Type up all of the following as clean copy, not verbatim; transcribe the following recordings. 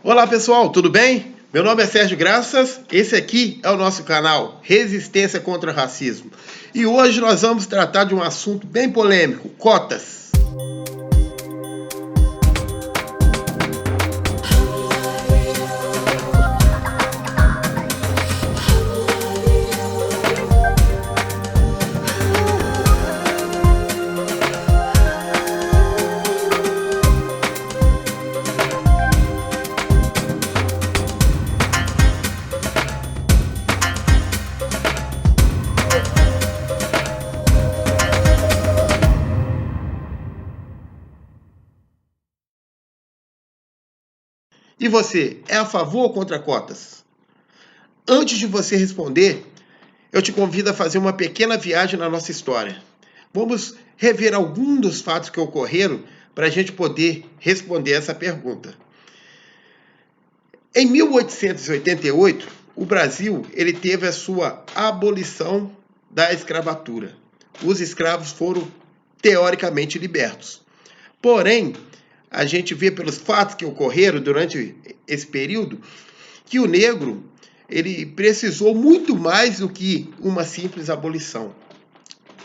Olá pessoal, tudo bem? Meu nome é Sérgio Graças, esse aqui é o nosso canal Resistência contra o Racismo. E hoje nós vamos tratar de um assunto bem polêmico, cotas. E você, é a favor ou contra cotas? Antes de você responder, eu te convido a fazer uma pequena viagem na nossa história. Vamos rever alguns dos fatos que ocorreram para a gente poder responder essa pergunta. Em 1888, o Brasil ele teve a sua abolição da escravatura. Os escravos foram teoricamente libertos. Porém, a gente vê pelos fatos que ocorreram durante esse período que o negro ele precisou muito mais do que uma simples abolição.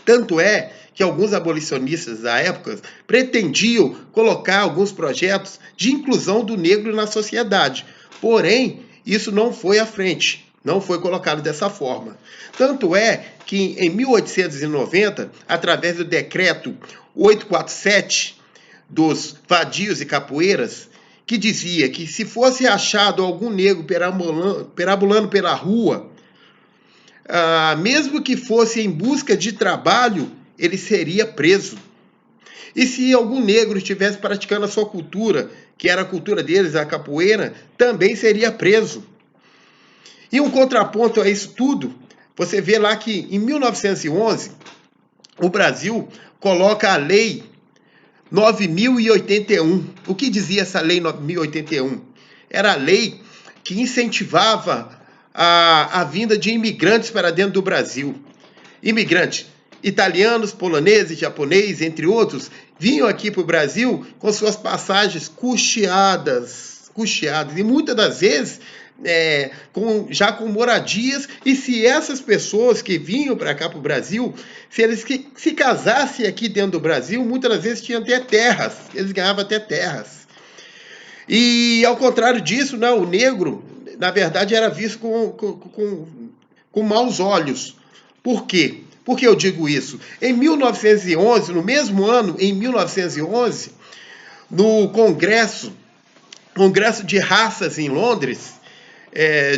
Tanto é que alguns abolicionistas da época pretendiam colocar alguns projetos de inclusão do negro na sociedade. Porém, isso não foi à frente, não foi colocado dessa forma. Tanto é que em 1890, através do decreto 847 dos vadios e capoeiras, que dizia que se fosse achado algum negro perambulando pela rua, mesmo que fosse em busca de trabalho, ele seria preso. E se algum negro estivesse praticando a sua cultura, que era a cultura deles, a capoeira, também seria preso. E um contraponto a isso tudo, você vê lá que em 1911, o Brasil coloca a lei 9.081. O que dizia essa lei 9.081? Era a lei que incentivava a vinda de imigrantes para dentro do Brasil. Imigrantes italianos, poloneses, japoneses, entre outros, vinham aqui para o Brasil com suas passagens custeadas. E muitas das vezes já com moradias, e se essas pessoas que vinham para cá para o Brasil, se eles se casassem aqui dentro do Brasil, muitas das vezes tinham até terras, eles ganhavam até terras. E ao contrário disso, não, o negro, na verdade, era visto com maus olhos. Por quê? Por que eu digo isso? Em 1911, no mesmo ano, em 1911, no Congresso de Raças em Londres,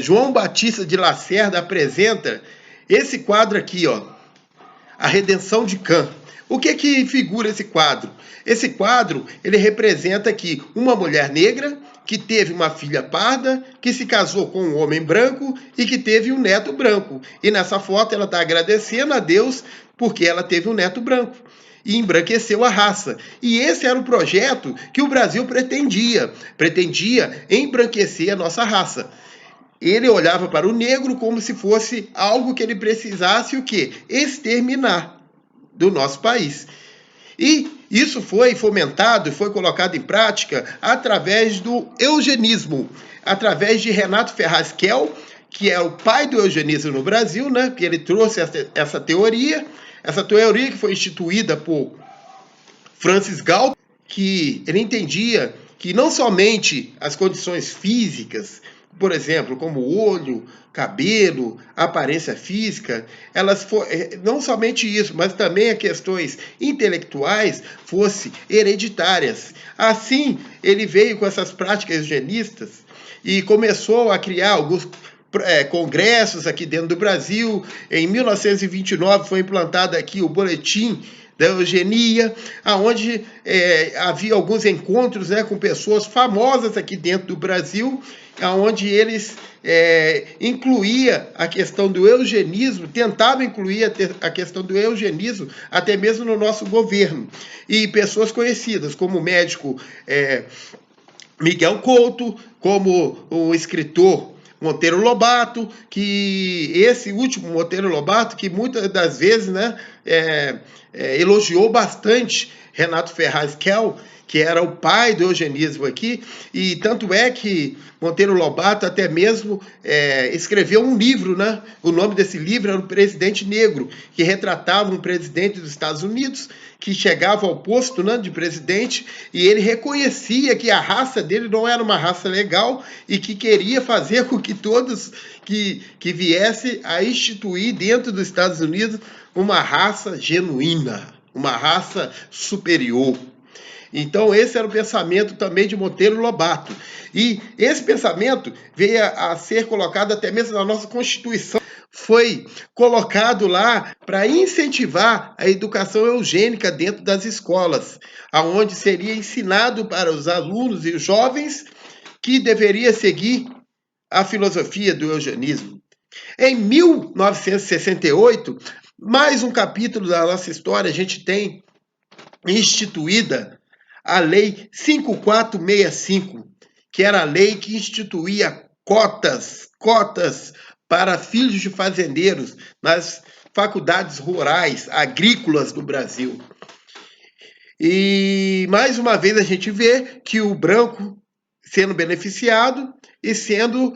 João Batista de Lacerda apresenta esse quadro aqui, ó, A Redenção de Cã. O que figura esse quadro? Esse quadro, ele representa aqui uma mulher negra que teve uma filha parda, que se casou com um homem branco e que teve um neto branco. E nessa foto ela está agradecendo a Deus porque ela teve um neto branco e embranqueceu a raça. E esse era o projeto que o Brasil pretendia embranquecer a nossa raça. Ele olhava para o negro como se fosse algo que ele precisasse o quê? Exterminar do nosso país. E isso foi fomentado, foi colocado em prática através do eugenismo, através de Renato Ferraz Kell, que é o pai do eugenismo no Brasil, né? Que ele trouxe essa teoria que foi instituída por Francis Galton, que ele entendia que não somente as condições físicas, por exemplo, como olho, cabelo, aparência física, não somente isso, mas também as questões intelectuais fossem hereditárias. Assim, ele veio com essas práticas eugenistas e começou a criar alguns congressos aqui dentro do Brasil. Em 1929 foi implantado aqui o Boletim da Eugenia, onde havia alguns encontros com pessoas famosas aqui dentro do Brasil, onde eles incluía a questão do eugenismo, tentavam incluir a questão do eugenismo até mesmo no nosso governo. E pessoas conhecidas, como o médico Miguel Couto, como o escritor Monteiro Lobato, que esse último Monteiro Lobato, que muitas das vezes elogiou bastante Renato Ferraz Kell, que era o pai do eugenismo aqui, e tanto é que Monteiro Lobato até mesmo escreveu um livro, né? O nome desse livro era O Presidente Negro, que retratava um presidente dos Estados Unidos que chegava ao posto, né, de presidente, e ele reconhecia que a raça dele não era uma raça legal e que queria fazer com que todos que viesse a instituir dentro dos Estados Unidos uma raça genuína, uma raça superior. Então, esse era o pensamento também de Monteiro Lobato. E esse pensamento veio a ser colocado até mesmo na nossa Constituição. Foi colocado lá para incentivar a educação eugênica dentro das escolas, aonde seria ensinado para os alunos e os jovens que deveria seguir a filosofia do eugenismo. Em 1968, mais um capítulo da nossa história, a gente tem instituída a Lei 5465, que era a lei que instituía cotas para filhos de fazendeiros nas faculdades rurais, agrícolas do Brasil. E, mais uma vez, a gente vê que o branco sendo beneficiado e sendo,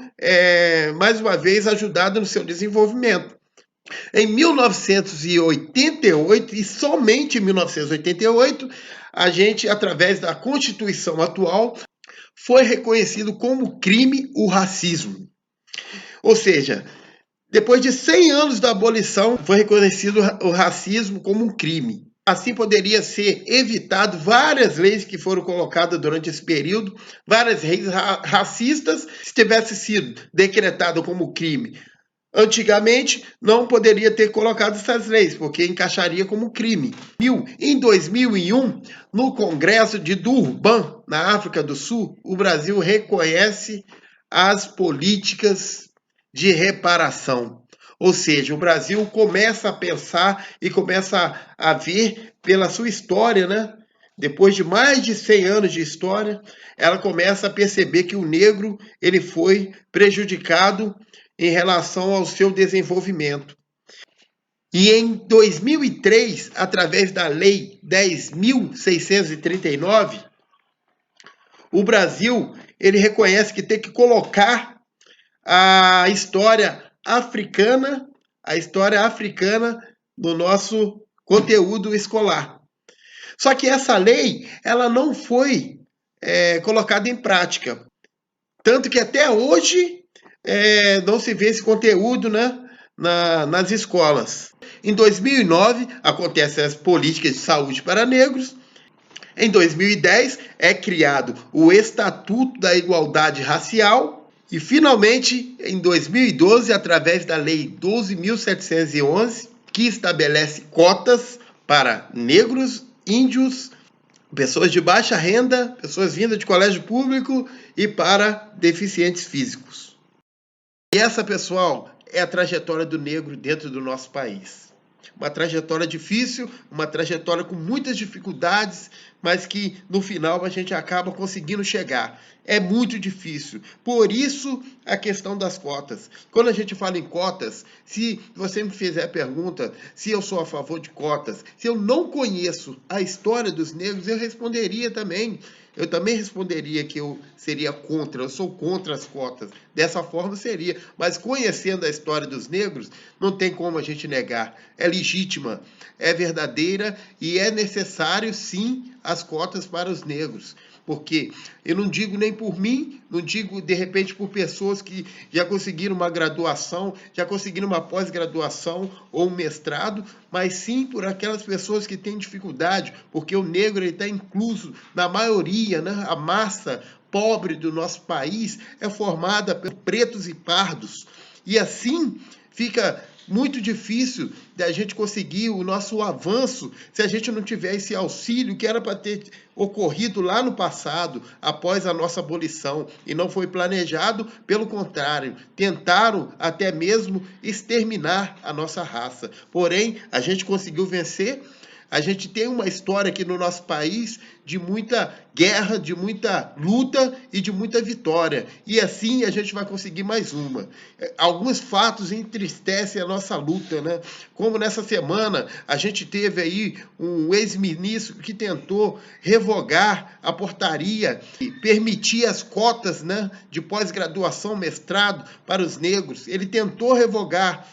mais uma vez, ajudado no seu desenvolvimento. Em 1988, e somente em 1988, a gente, através da Constituição atual, foi reconhecido como crime o racismo. Ou seja, depois de 100 anos da abolição, foi reconhecido o racismo como um crime. Assim poderia ser evitado várias leis que foram colocadas durante esse período, várias leis racistas, se tivesse sido decretado como crime. Antigamente, não poderia ter colocado essas leis, porque encaixaria como crime. Em 2001, no Congresso de Durban, na África do Sul, o Brasil reconhece as políticas de reparação. Ou seja, o Brasil começa a pensar e começa a ver pela sua história, né? Depois de mais de 100 anos de história, ela começa a perceber que o negro ele foi prejudicado em relação ao seu desenvolvimento. E em 2003, através da Lei 10.639, o Brasil ele reconhece que tem que colocar a história africana no nosso conteúdo escolar. Só que essa lei ela não foi colocada em prática. Tanto que até hoje não se vê esse conteúdo, né, nas escolas. Em 2009, acontecem as políticas de saúde para negros. Em 2010, é criado o Estatuto da Igualdade Racial. E, finalmente, em 2012, através da Lei 12.711, que estabelece cotas para negros, índios, pessoas de baixa renda, pessoas vindas de colégio público e para deficientes físicos. E essa, pessoal, é a trajetória do negro dentro do nosso país. Uma trajetória difícil, uma trajetória com muitas dificuldades, mas que no final a gente acaba conseguindo chegar. É muito difícil. Por isso a questão das cotas. Quando a gente fala em cotas, se você me fizer a pergunta se eu sou a favor de cotas, se eu não conheço a história dos negros, eu responderia também. Eu também responderia que eu seria contra, eu sou contra as cotas. Dessa forma seria. Mas conhecendo a história dos negros, não tem como a gente negar. É legítima, é verdadeira e é necessário, sim, as cotas para os negros. Porque eu não digo nem por mim, não digo de repente por pessoas que já conseguiram uma graduação, já conseguiram uma pós-graduação ou um mestrado, mas sim por aquelas pessoas que têm dificuldade, porque o negro está incluso na maioria, né? A massa pobre do nosso país é formada por pretos e pardos. E assim fica muito difícil da gente conseguir o nosso avanço se a gente não tiver esse auxílio que era para ter ocorrido lá no passado, após a nossa abolição, e não foi planejado, pelo contrário, tentaram até mesmo exterminar a nossa raça. Porém, a gente conseguiu vencer, A gente tem uma história aqui no nosso país de muita guerra, de muita luta e de muita vitória. E assim a gente vai conseguir mais uma. Alguns fatos entristecem a nossa luta, né? Como nessa semana a gente teve aí um ex-ministro que tentou revogar a portaria e permitir as cotas, né, de pós-graduação, mestrado para os negros. Ele tentou revogar,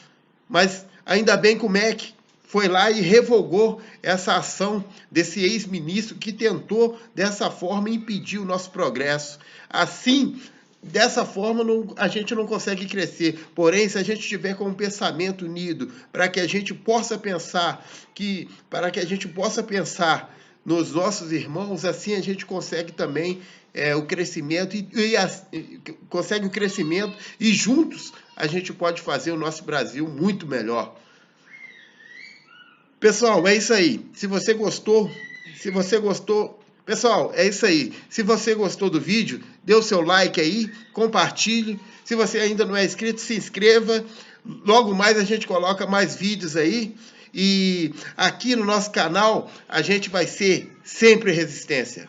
mas ainda bem que o MEC foi lá e revogou essa ação desse ex-ministro que tentou, dessa forma, impedir o nosso progresso. Assim, dessa forma, a gente não consegue crescer. Porém, se a gente tiver com um pensamento unido, para que a gente possa pensar nos nossos irmãos, assim a gente consegue também o crescimento consegue o crescimento e juntos a gente pode fazer o nosso Brasil muito melhor. Pessoal, é isso aí. Pessoal, é isso aí. Se você gostou do vídeo, dê o seu like aí, compartilhe. Se você ainda não é inscrito, se inscreva. Logo mais a gente coloca mais vídeos aí. E aqui no nosso canal, a gente vai ser sempre resistência.